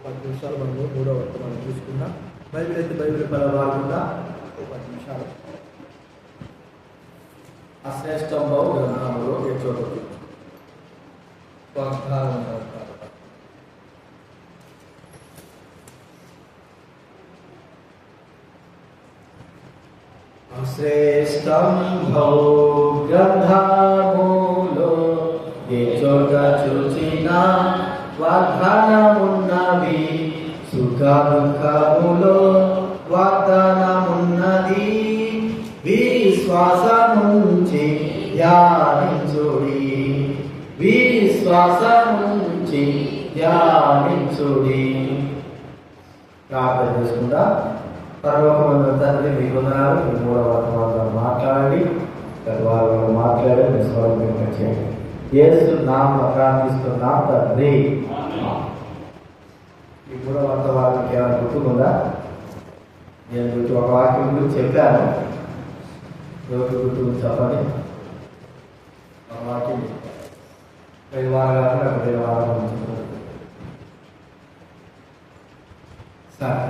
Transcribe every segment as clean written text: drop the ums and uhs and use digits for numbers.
10 నిమిషాలు మనము మూడవ వర్తమానం తీసుకుందాం. బైబిల్ అయితే బైబిల్ పరవాకుండా 10 నిమిషాలు అశ్రేష్టంలో గ్రంథంలో ఏ చోటు వాగ్దానం అశ్రేష్టంలో గ్రంథములో ఏ చోట చూచినా వాగ్దానమున్నవి, సుఖ దుఃఖములో వాగ్దానమున్నది. విశ్వాసముంచి ధ్యానించుడి, విశ్వాసముంచి ధ్యానించుడి. ప్రార్థన చేసుకుంటా. పరలోకమందున తండ్రి, మీ వందనాలు. మీ మూడవ వర్తమానంలో మాట్లాడండి, వారు మాట్లాడే మీ స్వరం చేయండి. యేసు నామమున ప్రార్థిస్తున్నాం తండ్రి. ఈ మూడవ వర్తమానానికి ఏమైనా గుర్తుకుందా? నేను గుర్తు ఒక వాక్యం గురించి చెప్పాను. ఎవరికి గుర్తు చెప్పండి. ఒక వాక్యం 5 వారాలు కాకుండా 2 వారాల నుంచి సరే.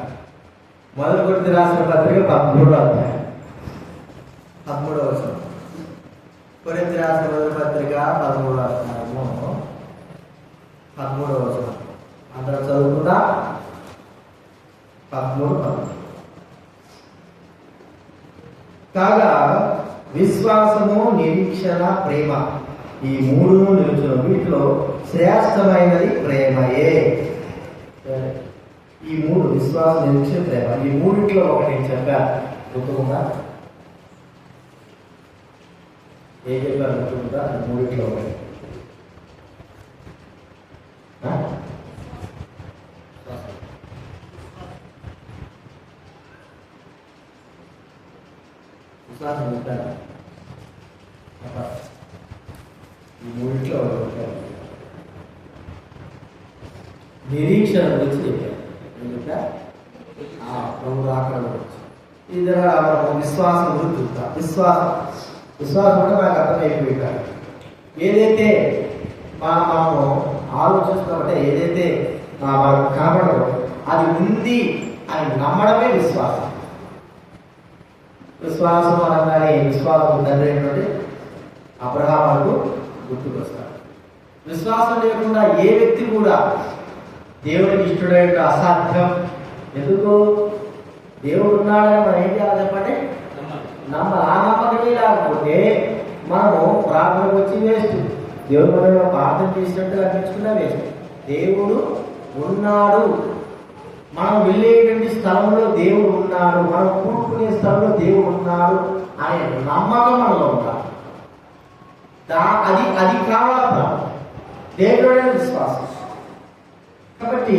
మొదటి కొరింథీ రాసిన పత్రిక 13వ అధ్యాయం 13వ వచనం. కొరింథీ రాసిన మొదటి పత్రిక 13వ అధ్యాయము 13వ వచనం. అందరూ చదువుకుందా? 13. కాగా విశ్వాసము, నిరీక్షణ, ప్రేమ ఈ 3 నిలుచును. వీటిలో శ్రేష్టమైనది ప్రేమయే. ఈ 3 విశ్వాసం, నిరీక్షణ, ప్రేమ ఈ 3లో ఒకటి చెప్పారు. గుర్తుకుందా? ఏ చెప్పారు? గుర్తుకుందా? 3లో ఒకటి విశ్వాసం చెప్పారు. ఈ 3లో నిరీక్షణ గురించి చెప్పారు. ప్రభు రాకడ గురించి. ఇది విశ్వాసం గురించి చూద్దాం. విశ్వాసం అంటే మనకు అర్థమైపోయింది. ఏదైతే మనము ఆలోచిస్తామంటే, ఏదైతే మనకు కనబడదో అది ఉంది అని నమ్మడమే విశ్వాసం. విశ్వాసం అనగానే విశ్వాసం తండ్రి ఏంటంటే అబ్రహాముకు గుర్తుకొస్తాడు. విశ్వాసం లేకుండా ఏ వ్యక్తి కూడా దేవుడికి ఇష్టడైన అసాధ్యం. ఎందుకు? దేవుడు ఉన్నాడని మనం ఏం చేయాలి చెప్పండి? నమ్మాలి. ఆ నమ్మకమే లేకపోతే మనము ప్రార్థనకు వచ్చి వేస్ట్. దేవుడు మనం ప్రార్థన చేసినట్టుగా అనిపించుకున్నా వేస్ట్. దేవుడు ఉన్నాడు, మనం వెళ్ళేటువంటి స్థలంలో దేవుడు ఉన్నాడు, మనం కూడుకునే స్థలంలో దేవుడు ఉన్నాడు అనే నమ్మకం మనలో ఉండాలి. అది కావాలి దేవుడే విశ్వాసం. కాబట్టి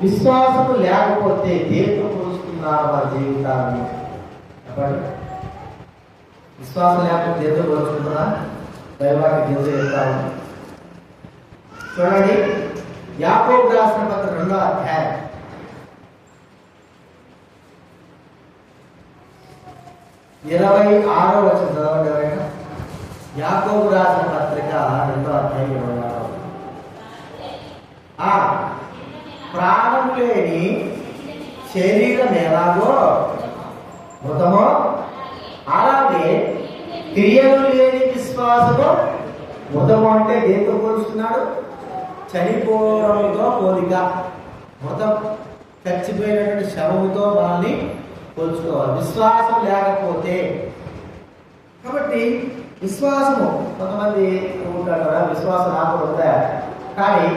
విశ్వాసం లేకపోతే దేవుడు పోలుస్తున్నారు మన జీవితాన్ని. చెప్పండి, విశ్వాసం లేకపోతే దేవుడు పోలుస్తున్నారా? దైవానికి దేవుడు చెప్తాము. చూడండి, యాకోబు రాసిన పత్రిక 2వ అధ్యాయం 26వ వచనం చదవండి ఎవరైనా. యాకోబు రాసిన పత్రిక 2వ అధ్యాయం 26. ప్రాణం లేని శరీరం ఎలాగో మృతమో, అలాగే క్రియలు లేని విశ్వాసము మృతము. అంటే దేంతో పోలుస్తున్నాడు? చనిపోవడంతో పోలిక. మృతం, చచ్చిపోయినటువంటి శవముతో మనల్ని పోల్చుకోవాలి విశ్వాసం లేకపోతే. కాబట్టి విశ్వాసము, కొంతమంది ఉంటారు కదా, విశ్వాసం నాకు ఉంటాయా? కానీ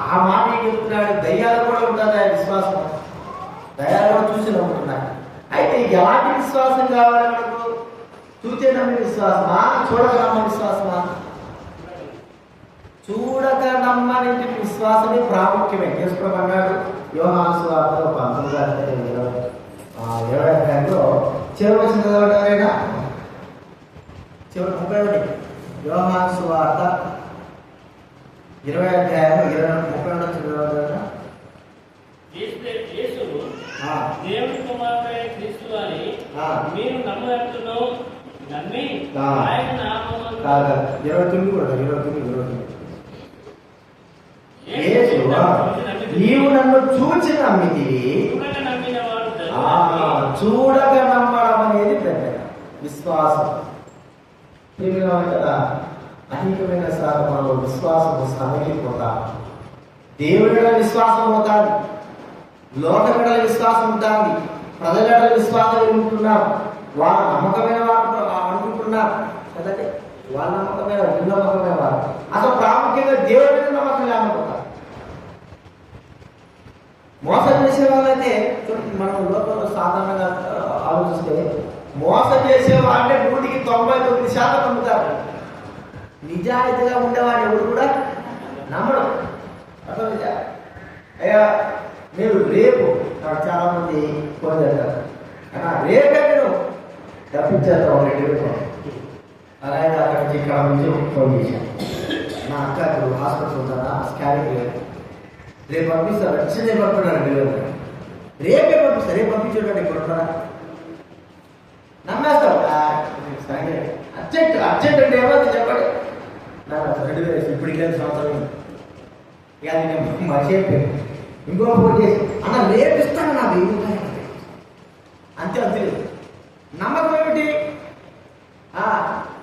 ఆ మాట ఏం చెప్తున్నాడు? దయ్యాలు కూడా ఉంటుందా విశ్వాసం? దయ్యాలు కూడా చూసి నమ్ముతున్నాయి. అయితే ఎలాంటి విశ్వాసం కావాలి మనకు? చూచే నమ్మే విశ్వాసమా, చూడక నమ్మ విశ్వాసమా? చూడక నమ్మని విశ్వాసమే ప్రాముఖ్యమే. చేసుకోమన్నాడు యోహాను సువార్తలో 19వ అధ్యాయంలో 20వ అధ్యాయంలో చివరి వచనం చదవడారైనా, చివరి 31. యోహాను సువార్త 20వ అధ్యాయం 31 చదవడారైనా, దేవుని కుమారుడైన క్రీస్తు అని మీరు నమ్మునట్లును నమ్మి ఆయన నామమున 29 కూడా 29. నీవు నన్ను చూచి నమ్మితివి. చూడక నమ్మడం అనేది పెద్ద విశ్వాసం. కదా అనేకమైన సార్లు మనలో విశ్వాసం సన్నగిపోతా, దేవుడి విశ్వాసం అవుతాది, లోకమిడల విశ్వాసం ఉంటుంది, ప్రజల విశ్వాసం ఎదుర్కొంటున్నాం, వాళ్ళ నమ్మకమైన వారు అనుకుంటున్నారు కదండి. వాళ్ళ నమ్మకమైన నమ్మకమైన వారు అసలు ప్రాముఖ్యంగా దేవుడి నమ్మకం లేకపోతారు. మోసం చేసే వాళ్ళైతే మనం లోకంలో సాధారణంగా ఆలోచిస్తే మోసం చేసే వాళ్ళే 99% నమ్ముతారు. నిజాయితీగా ఉండేవాడు ఎవరు కూడా నమ్మడం. అర్థమైందా? అయ్యా మీరు రేపు చాలా మంది ఫోన్ చేస్తారు, రేపే నేను తప్పించేస్తాను 2 అలాగే అక్కడ నుంచి ఇక్కడ నుంచి ఫోన్ చేశాను, నా అక్క ఇప్పుడు హాస్పిటల్ ఉందా, స్కానింగ్ లేదు, రేపు పంపిస్తారు, వచ్చిందే పంపుతారు డెలివరీ, రేపే పంపిస్తారు, రేపు పంపించేటండి ఇప్పుడు ఉంటారా నమ్మేస్తాం. సరే అర్జెంట్ అంటే ఏమో చెప్పండి, నాకు 2000 ఇప్పటికి లేదు సంవత్సరం, ఇక అది నేను మర్చిపోయాను. ఇంకో ఫోన్ చేసి అన్న రేపు ఇస్తాను నా అంతే అంతే. నమ్మకం ఏమిటి?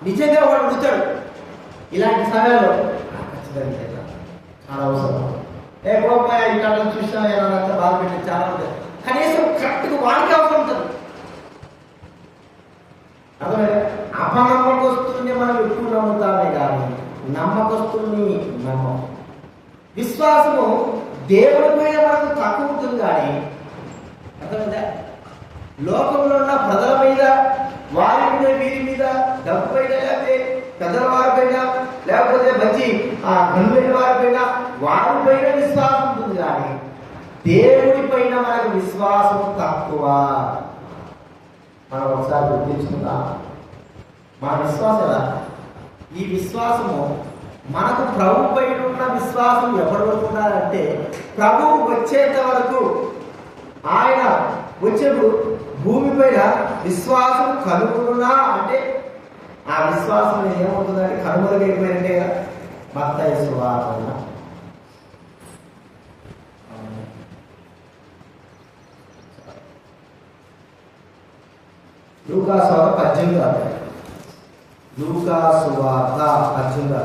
నిజంగా వాడు అడుగుతాడు ఇలాంటి సమయంలో ఖచ్చితంగా చాలా అవసరం. కోపా ఇంకా చూసినా ఏమన్నా బాధ పెట్టి చాలా ఉంటుంది, కనీసం కరెక్ట్గా వాడికి అవసరం ఉంటుంది. అర్థమైనా? అపనమ్మకస్తుల్ని మనం ఎక్కువ నమ్ముతామే కానీ నమ్మకస్తుల్ని నమ్మం. విశ్వాసము దేవుడి మీద మనకు తక్కువ ఉంటుంది కానీ అర్థమైందా? లోకంలో ఉన్న ప్రజల మీద, వారి మీద, వీరి మీద, డబ్బు పైన, లేకపోతే పెద్దల వారిపైన, లేకపోతే మంచి కనుగొని వారిపైన, వారిపైన విశ్వాసం ఉంటుంది కానీ దేవుడి పైన మనకు విశ్వాసం తక్కువ. మనం ఒకసారి గుర్తించుకుందాం మన విశ్వాసం ఎలా. ఈ విశ్వాసము మనకు ప్రభు పైన ఉన్న విశ్వాసం ఎప్పటి వరకు ఉండాలంటే ప్రభువు వచ్చేంత వరకు, ఆయన వచ్చేప్పుడు భూమి పైన విశ్వాసం కనుగొనునా అంటే ఆ విశ్వాసం ఏమవుతుందంటే కనుమరుగైపోయిందంటే మత్తయి సువార్త లూకా సువార్త 18 లూకా సువార్త 18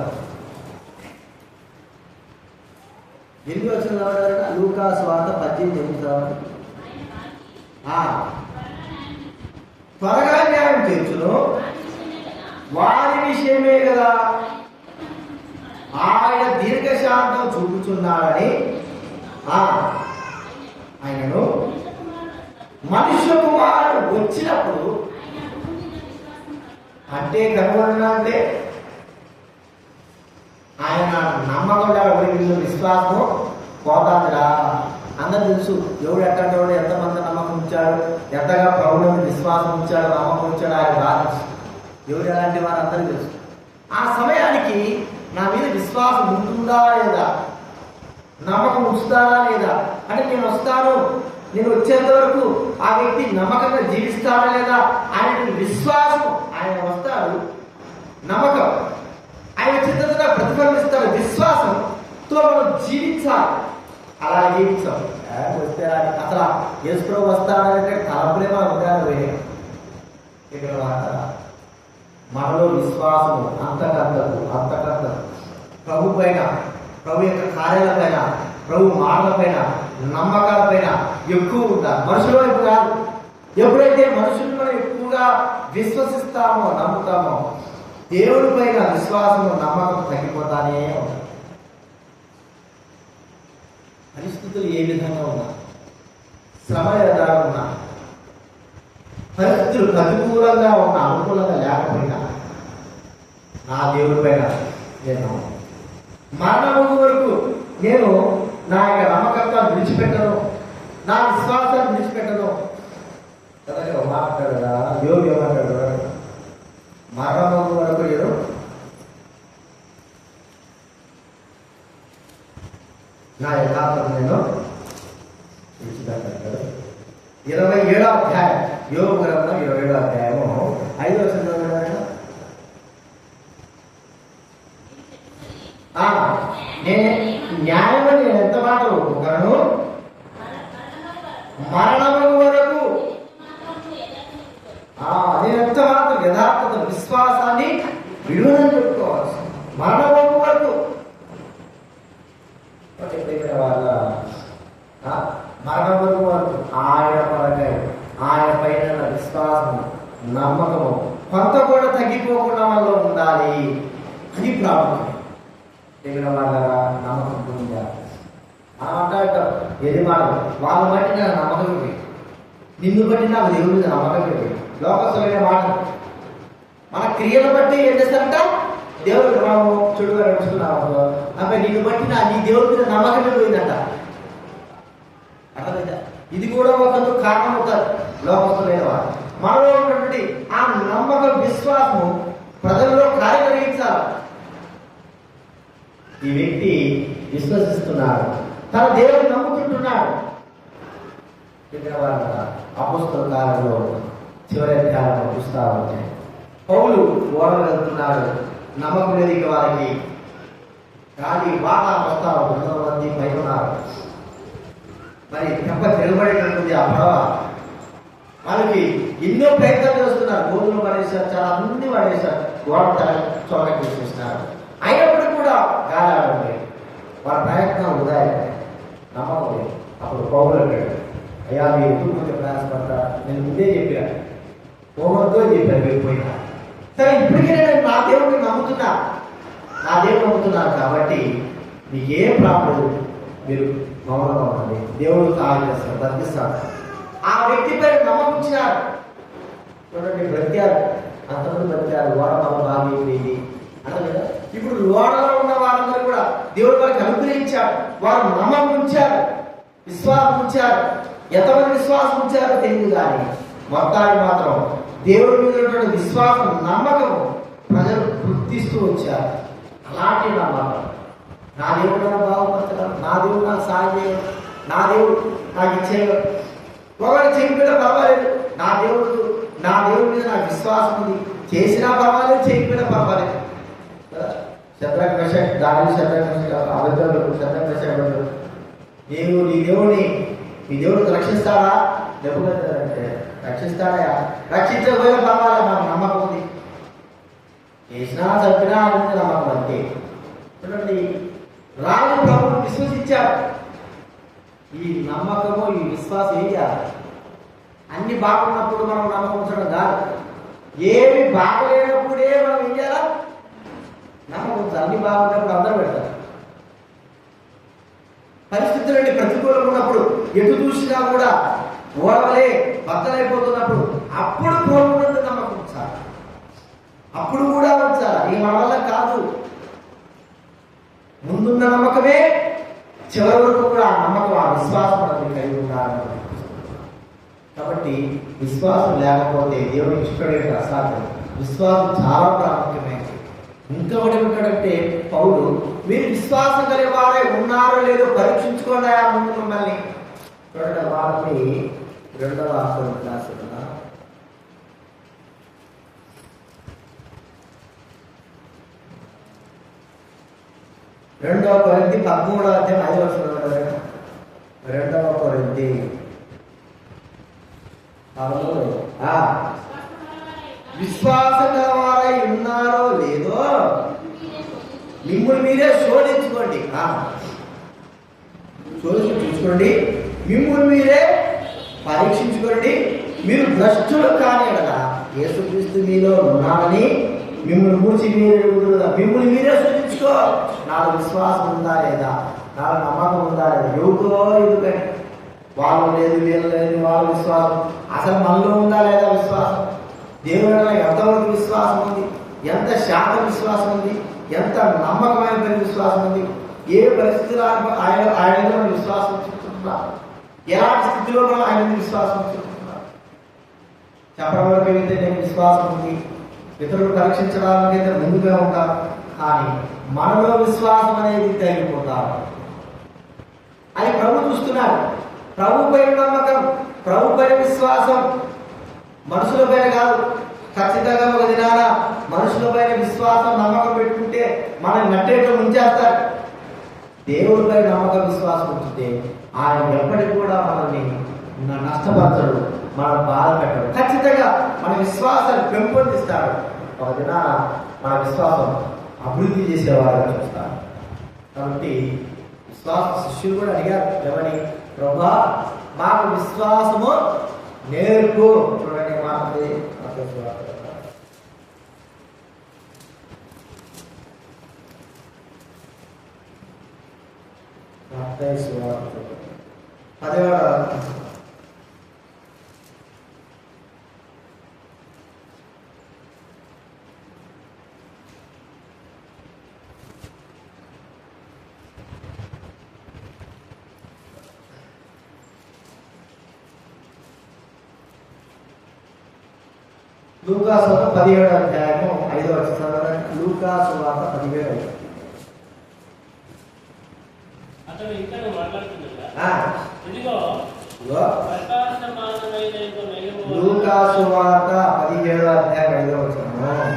ఎందుకు వచ్చిన లూకా సువార్త 18 త్వరగా న్యాయం తీర్చును వారి విషయమే కదా ఆయన దీర్ఘశాంతం చూపుచున్నాడని ఆయనను మనుష్య కుమారుడు వచ్చినప్పుడు అంటే కనుగొన్నా అంటే ఆయన నమ్మకంగా వీళ్ళు విశ్వాసం పోతాదిరా. అందరూ తెలుసు ఎవడు ఎట్టంటే ఎంతమంది నమ్మకం ఉంచాడు, ఎంతగా ప్రభువుని విశ్వాసం ఉంచాడు, నమ్మకం ఉంచాడు, ఆయన బాధ ఎవరు ఎలాంటి వారు అందరూ తెలుసు. ఆ సమయానికి నా మీద విశ్వాసం ఉంటుందా లేదా, నమ్మకం ఉంచుతారా లేదా అంటే నేను వస్తాను, నేను వచ్చేంత వరకు ఆ వ్యక్తి నమ్మకంగా జీవిస్తాడా లేదా ఆయన విశ్వాసం. ఆయన వస్తాడు, నమ్మకం, ఆయన చిత్తగా ప్రతిఫలిస్తాడు, విశ్వాసంతో మనం జీవించాలి. అలా జీవించాం వస్తే అసలు యేసు వస్తాడంటే తలపులే మన ఉదయాలు పోయాయి. ఇక్కడ మనలో విశ్వాసము అంతకర్త ప్రభు పైన, ప్రభు యొక్క కార్యాల పైన, ప్రభు మాటల పైన, నమ్మకాల పైన ఎక్కువ ఉంటారు. మనుషుల వైపు కాదు. ఎప్పుడైతే మనుషులు మనం ఎక్కువగా విశ్వసిస్తామో, నమ్ముతామో, దేవుడి పైన విశ్వాసము, నమ్మకం తగ్గిపోతానే ఉంటాయి. పరిస్థితులు ఏ విధంగా ఉన్నా, శ్రమ ఎలా ఉన్నా, పరిస్థితులు ప్రతికూలంగా ఉన్నా, అనుకూలంగా లేకపోయినా నా దేవుడి పైన నేను మరణం వరకు నేను నా యొక్క నమ్మకత్వాన్ని విడిచిపెట్టను, నా విశ్వాసాన్ని విడిచిపెట్టను. మాట్లాడదా యోగి ఏమంటాడు, మరణం వరకు నేను నా యథార్థం నేను విడిచిపెట్టాడు. 27వ అధ్యాయం యోగ గ్రంథం 27వ అధ్యాయము 5వ వచనం. నేను న్యాయమని ఎంత మాట ఒప్పుకోను, మాట్లాడగలరా, నమ్మకం ఉందా? మనం అంటాం ఏది మాడదు, వాళ్ళ బట్టి నాకు నమ్మకం ఇవి, నిన్ను బట్టి నాకు దేవుడి మీద నమ్మకం ఇవి. లోకస్తులైన మాట మన క్రియను బట్టి ఏం చేస్తారంట, దేవుడు మనం చుడుగా నడుచుకున్నాము అంటే నిన్ను బట్టి నీ దేవుడి మీద నమ్మకమే పోయిందంట. అర్థమైందా? ఇది కూడా ఒక కారణం అవుతారు లోకస్తులైన వారు. మనలో ఉన్నటువంటి ఆ నమ్మకం, విశ్వాసము ప్రజల్లో కార్యకరించాలి. ఈ వ్యక్తి విశ్వసిస్తున్నాడు, తన దేవుడిని నమ్ముకుంటున్నాడు. అపోస్తల కాలంలో చివరి అధ్యాయంలో చూస్తా ఉంటాయి. పౌలు ఓడలు వెళ్తున్నాడు, నమ్మకం లేదు ఇక వాళ్ళకి. గాలి బాట వస్తారు, 200 మంది పైన ఉన్నారు. మరి తెప్ప తిరగబడేటటువంటి ఆ పడవ వాళ్ళకి ఎన్నో ప్రయత్నాలు చేస్తున్నారు. గోధులు పడేశారు, చాలా మంది పడేశారు, గోడ చోటకి తీసేసినారు. అయినప్పటికీ కూడా గాలి ఆడండి, వాళ్ళ ప్రయత్నం వృధా. నమ్మకం లేదు. అప్పుడు పౌలు అంటాడు, అయ్యా మీరు ఎక్కువ కొంచెం ప్రయాసపడతారు, నేను ముందే చెప్పాను, పోవద్దు అని చెప్పాను, వెళ్ళిపోయినా సరే. ఇప్పటికే నేను నా దేవుడిని నమ్ముతున్నా, నా దేవుడు నమ్ముతున్నాను కాబట్టి మీకేం ప్రాబ్లం, మీరు మౌనంగా ఉండండి, దేవుడు సహాయం చేస్తాడు, బతికిస్తాడు. ఆ వ్యక్తిపై నమ్మకం ఇచ్చినారు. చూడండి, బ్రతికారు, అంతమంది బ్రతికారు, ఓడ మనం బాగైపోయింది అంటే కదా. ఇప్పుడు ఓడలో ఉన్న వారందరూ కూడా దేవుడు వారికి అనుగ్రహించాడు, వారు నమ్మకం ఉంచారు, విశ్వాసం ఉంచారు. ఎంతమంది విశ్వాసం ఉంచారో తెలియదు, కానీ మొత్తాన్ని మాత్రం దేవుడి మీద ఉన్నటువంటి విశ్వాసం, నమ్మకం ప్రజలు గుర్తిస్తూ వచ్చారు. అలాంటి నమ్మకం, నా దేవుడు నన్ను బాగుపరచగలరు, నా దేవుడు నాకు సాయం చేయరు, నా దేవుడు నాకు ఇచ్చేయరు, ఒకటి చేయకపోయినా పర్వాలేదు, నా దేవుడి మీద నాకు విశ్వాసం ఉంది, చేసినా పర్వాలేదు, చేయకపోయినా పర్వాలేదు. శత్రుఘ్న మెషక్, దాని శత్రుఘ్న మెషక్, అబద్ధాలు శత్రుఘ్న మెషక్, నీవు నీ దేవుడికి రక్షిస్తాడా? దెబ్బకంటే రక్షిస్తాడా? రక్షించకపోయినా పర్వాలేదు, నాకు నమ్మకం ఉంది, చేసినా చంపినా అనేది నమ్మకం అంతే. చూడండి, రాజు ప్రభువుని విశ్వసించాడు. ఈ నమ్మకము, ఈ విశ్వాసం ఏం చేయాలి? అన్ని బాగున్నప్పుడు మనం నమ్మకం ఉంచడం కాదు, ఏమి బాగలేనప్పుడే మనం ఏం చేయాలా? నమ్మకం ఉంచాలి. అన్ని బాగున్నప్పుడు అందరూ పెడతారు. పరిస్థితులన్నీ ప్రతికూలంగా ఉన్నప్పుడు, ఎటు చూసినా కూడా ఓడవలే బద్దలైపోతున్నప్పుడు, అప్పుడు ప్రభువునందు నమ్మకం ఉంచాలి. అప్పుడు కూడా ఉంచాలి. ఈ మన వల్ల కాదు, ముందున్న నమ్మకమే చివరి వరకు కూడా ఆ నమ్మకం, ఆ విశ్వాసం మనల్ని కలిగి ఉండాలని. కాబట్టి విశ్వాసం లేకపోతే దేవునికి ఇష్టపడే అసాధ్యం. విశ్వాసం చాలా ప్రాముఖ్యమైనది. ఇంకొకటి ఏమిటంటే పౌలు, మీరు విశ్వాసం కలిగే వారే ఉన్నారో లేదో పరీక్షించుకోండి ఆ ముందు మిమ్మల్ని. చూడండి, వాళ్ళని 2వ క్లాసు 2 కొరింథీ 13వ అధ్యాయం 5వ వచనం. 2 కొరింథీ విశ్వాసం గలవారై ఉన్నారో లేదో మిమ్మల్ని మీరే శోధించుకోండి. చూసుకోండి, మిమ్మల్ని మీరే పరీక్షించుకోండి. మీరు భ్రష్టులు కాని కదా యేసుక్రీస్తు మీలో ఉన్నారని మిమ్మల్ని మూర్చి మిమ్మల్ని మీరే శోధించుకో. నాకు విశ్వాసం ఉందా లేదా, నాకు నమ్మకం ఉందా లేదా, ఎవరికో ఎందుకని వాళ్ళు లేదు, వీళ్ళు లేదు, వాళ్ళ విశ్వాసం అసలు మనలో ఉందా లేదా విశ్వాసం, దేవుడు ఎంతవరకు విశ్వాసం ఉంది, ఎంత శాతం విశ్వాసం ఉంది, ఎంత నమ్మకమైన విశ్వాసం ఉంది, ఏ పరిస్థితిలో ఆయన విశ్వాసం చూపుతున్నారు, ఎలాంటి స్థితిలో మనం ఆయన విశ్వాసం చూపుతున్నారు. చెప్పడం వరకు అయితే నేను విశ్వాసం ఉంది, ఇతరులు పరీక్షించడానికి అయితే ముందుగా ఉంటారు, కానీ మనలో విశ్వాసం అనేది తగ్గిపోతారు అని ప్రభు చూస్తున్నాడు. ప్రభు పైన నమ్మకం, ప్రభు పైన విశ్వాసం, మనుషుల పైన కాదు. ఖచ్చితంగా ఒక దినాన మనుషుల పైన విశ్వాసం, నమ్మకం పెట్టుకుంటే మనం నట్టేటో ముంచేస్తారు. దేవుడి పైన నమ్మకం, విశ్వాసం ఉంచితే ఆయన ఎప్పటికి కూడా మనల్ని నష్టపరచడు, మనం బాధ పెట్టడు. ఖచ్చితంగా మన విశ్వాసాన్ని పెంపొందిస్తాడు. ఒక దినాన మన విశ్వాసం అభివృద్ధి చేసేవారుగా చూస్తాడు. కాబట్టి విశ్వాస శిష్యులు కూడా అడిగారు, ఎవరి ప్రభా మాకు విశ్వాసము నేర్పు. చూడండి, మాకు మత్తయి సువార్త 10వ లూకాసు 17వ అధ్యాయము 5వ వచనం. లూకాసు 17. అతను ఇక్కడ మాట్లాడుతున్నాడా? ఇదిగో ప్రకాశమానమైన యొక్క మేఘము. లూకాసు 17వ అధ్యాయం 5వ వచనం.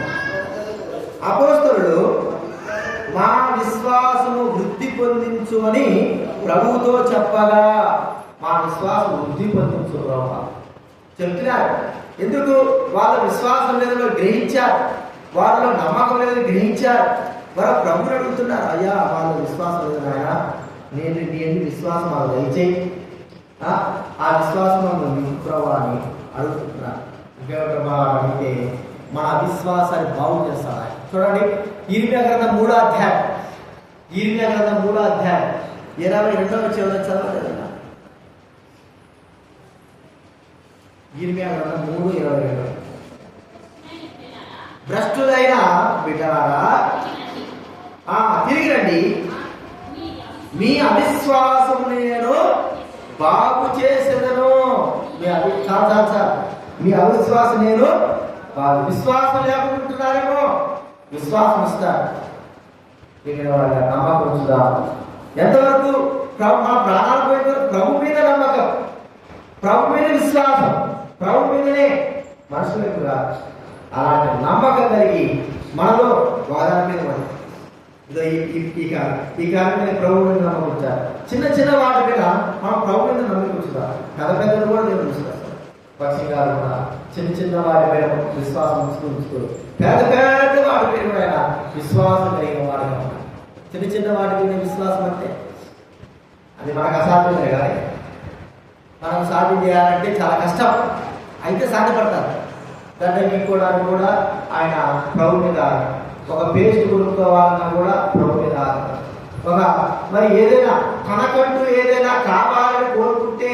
అపోస్తలుడు మా విశ్వాసము వృద్ధి పొందించు అని ప్రభువుతో చెప్పగా, మా విశ్వాసం వృద్ధి పొందించు ప్రభు చెప్తున్నారు. ఎందుకు? వాళ్ళ విశ్వాసం లేదని గ్రహించారు, వాళ్ళలో నమ్మకం లేదని గ్రహించారు. వారు ప్రభుని అడుగుతున్నారు, అయ్యా వాళ్ళ విశ్వాసం లేదు నాయన, నేను నీ విశ్వాసం వాళ్ళు దయచేయి, ఆ విశ్వాసం నీకు ప్రభు అని అడుగుతున్నారు. ప్రభా అడిగితే మన విశ్వాసాన్ని బాగు చేస్తాడు. చూడండి, ఇర్మియా గ్రంథం 3వ అధ్యాయం, ఇర్మియా గ్రంథం 3వ అధ్యాయం 22వ వచనం చదవలేదు. ఇర్మియా గ్రంథం 3:22. భ్రష్టులైన బిడ్డలారా తిరిగి రండి, మీ అవిశ్వాసము నేను బాగు చేసేదను. మీ అవిశ్వాసం నేను విశ్వాసం లేకుంటున్నారేమో, విశ్వాసం ఇస్తారు. ఇక్కడ వాళ్ళ నమ్మకం ఉంచుదా? ఎంతవరకు? మన ప్రాణాలు పోయిన వరకు ప్రభు మీద నమ్మకం, ప్రభు మీద విశ్వాసం, ప్రభు మీదనే మనుషులకు కాదు. అలాంటి నమ్మకం కలిగి మనలో వాదాల మీద పడి ఇదో ఈ కాలం మీద ప్రభు మీద నమ్మకం. చిన్న చిన్న వాటి మీద మనం ప్రభు మీద నమ్మకం ఉంచుదా? పెద్ద పెద్దలు కూడా దేవుడు చూస్తారు. పక్షి గారు కూడా చిన్న చిన్న వాటి మీద విశ్వాసం ఉంచుతూ పెద్ద పెద్ద వాటి మీద కూడా విశ్వాసం కలిగిన వాడిగా ఉన్నారు. చిన్న చిన్న వాటి మీద విశ్వాసం అంటే అది మనకు అసాధ్యమే కానీ మనం సాధ్యం చేయాలంటే చాలా కష్టం. అయితే సాధ్యపడతారు. దాన్ని మీకోవడానికి కూడా ఆయన ప్రభు మీద ఒక పేస్ట్ కొనుక్కోవాలన్నా కూడా ప్రభు మీద ఒక మరి ఏదైనా తనకంటూ ఏదైనా కావాలని కోరుకుంటే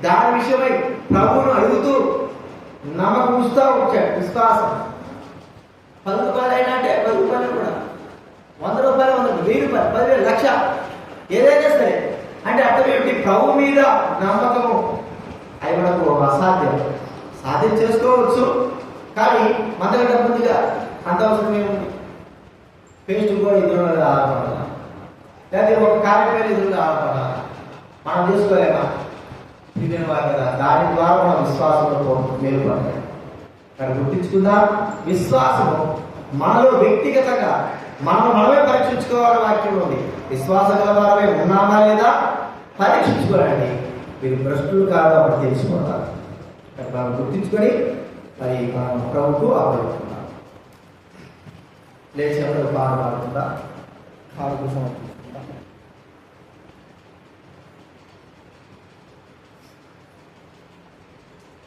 దాని విషయమై ప్రభువును అడుగుతూ నమ్మకం ఉంచుతూ వచ్చాడు. విశ్వాసం 10 రూపాయలు అయినా అంటే 10 రూపాయలు కూడా, 100 రూపాయలు, 100, 1000 రూపాయలు, 10,000, 1,00,000 ఏదైనా సరే అంటే అర్థం ఏమిటి? ప్రభు మీద నమ్మకము. అవి మనకు అసాధ్యం. సాధ్యం చేసుకోవచ్చు కానీ మన దగ్గర ముందుగా అంత అవసరం ఏముంది? పేస్ట్ కూడా ఇద్దరు ఆధారపడాలి, లేదా ఒక కార్యక్రమం ఎదురుగా ఆధారపడాలి. మనం చేసుకోలేమా? కదా, దాని ద్వారా మన విశ్వాసంలో మేలుపడతాయి. కానీ గుర్తించుకుందాం, విశ్వాసము మనలో వ్యక్తిగతంగా మనమే పరీక్షించుకోవాలని వాక్యం ఉంది. విశ్వాసం గల వారమే ఉన్నామా లేదా పరీక్షించుకోవాలండి. మీరు భ్రష్టులు కాదు అప్పుడు తెలుసుకుంటారు. మనం గుర్తించుకొని మరి మనం ప్రభుకు అప్పగిస్తున్నాం. లేచి ఎవరు పాల్గొనకుండా పాల్గొన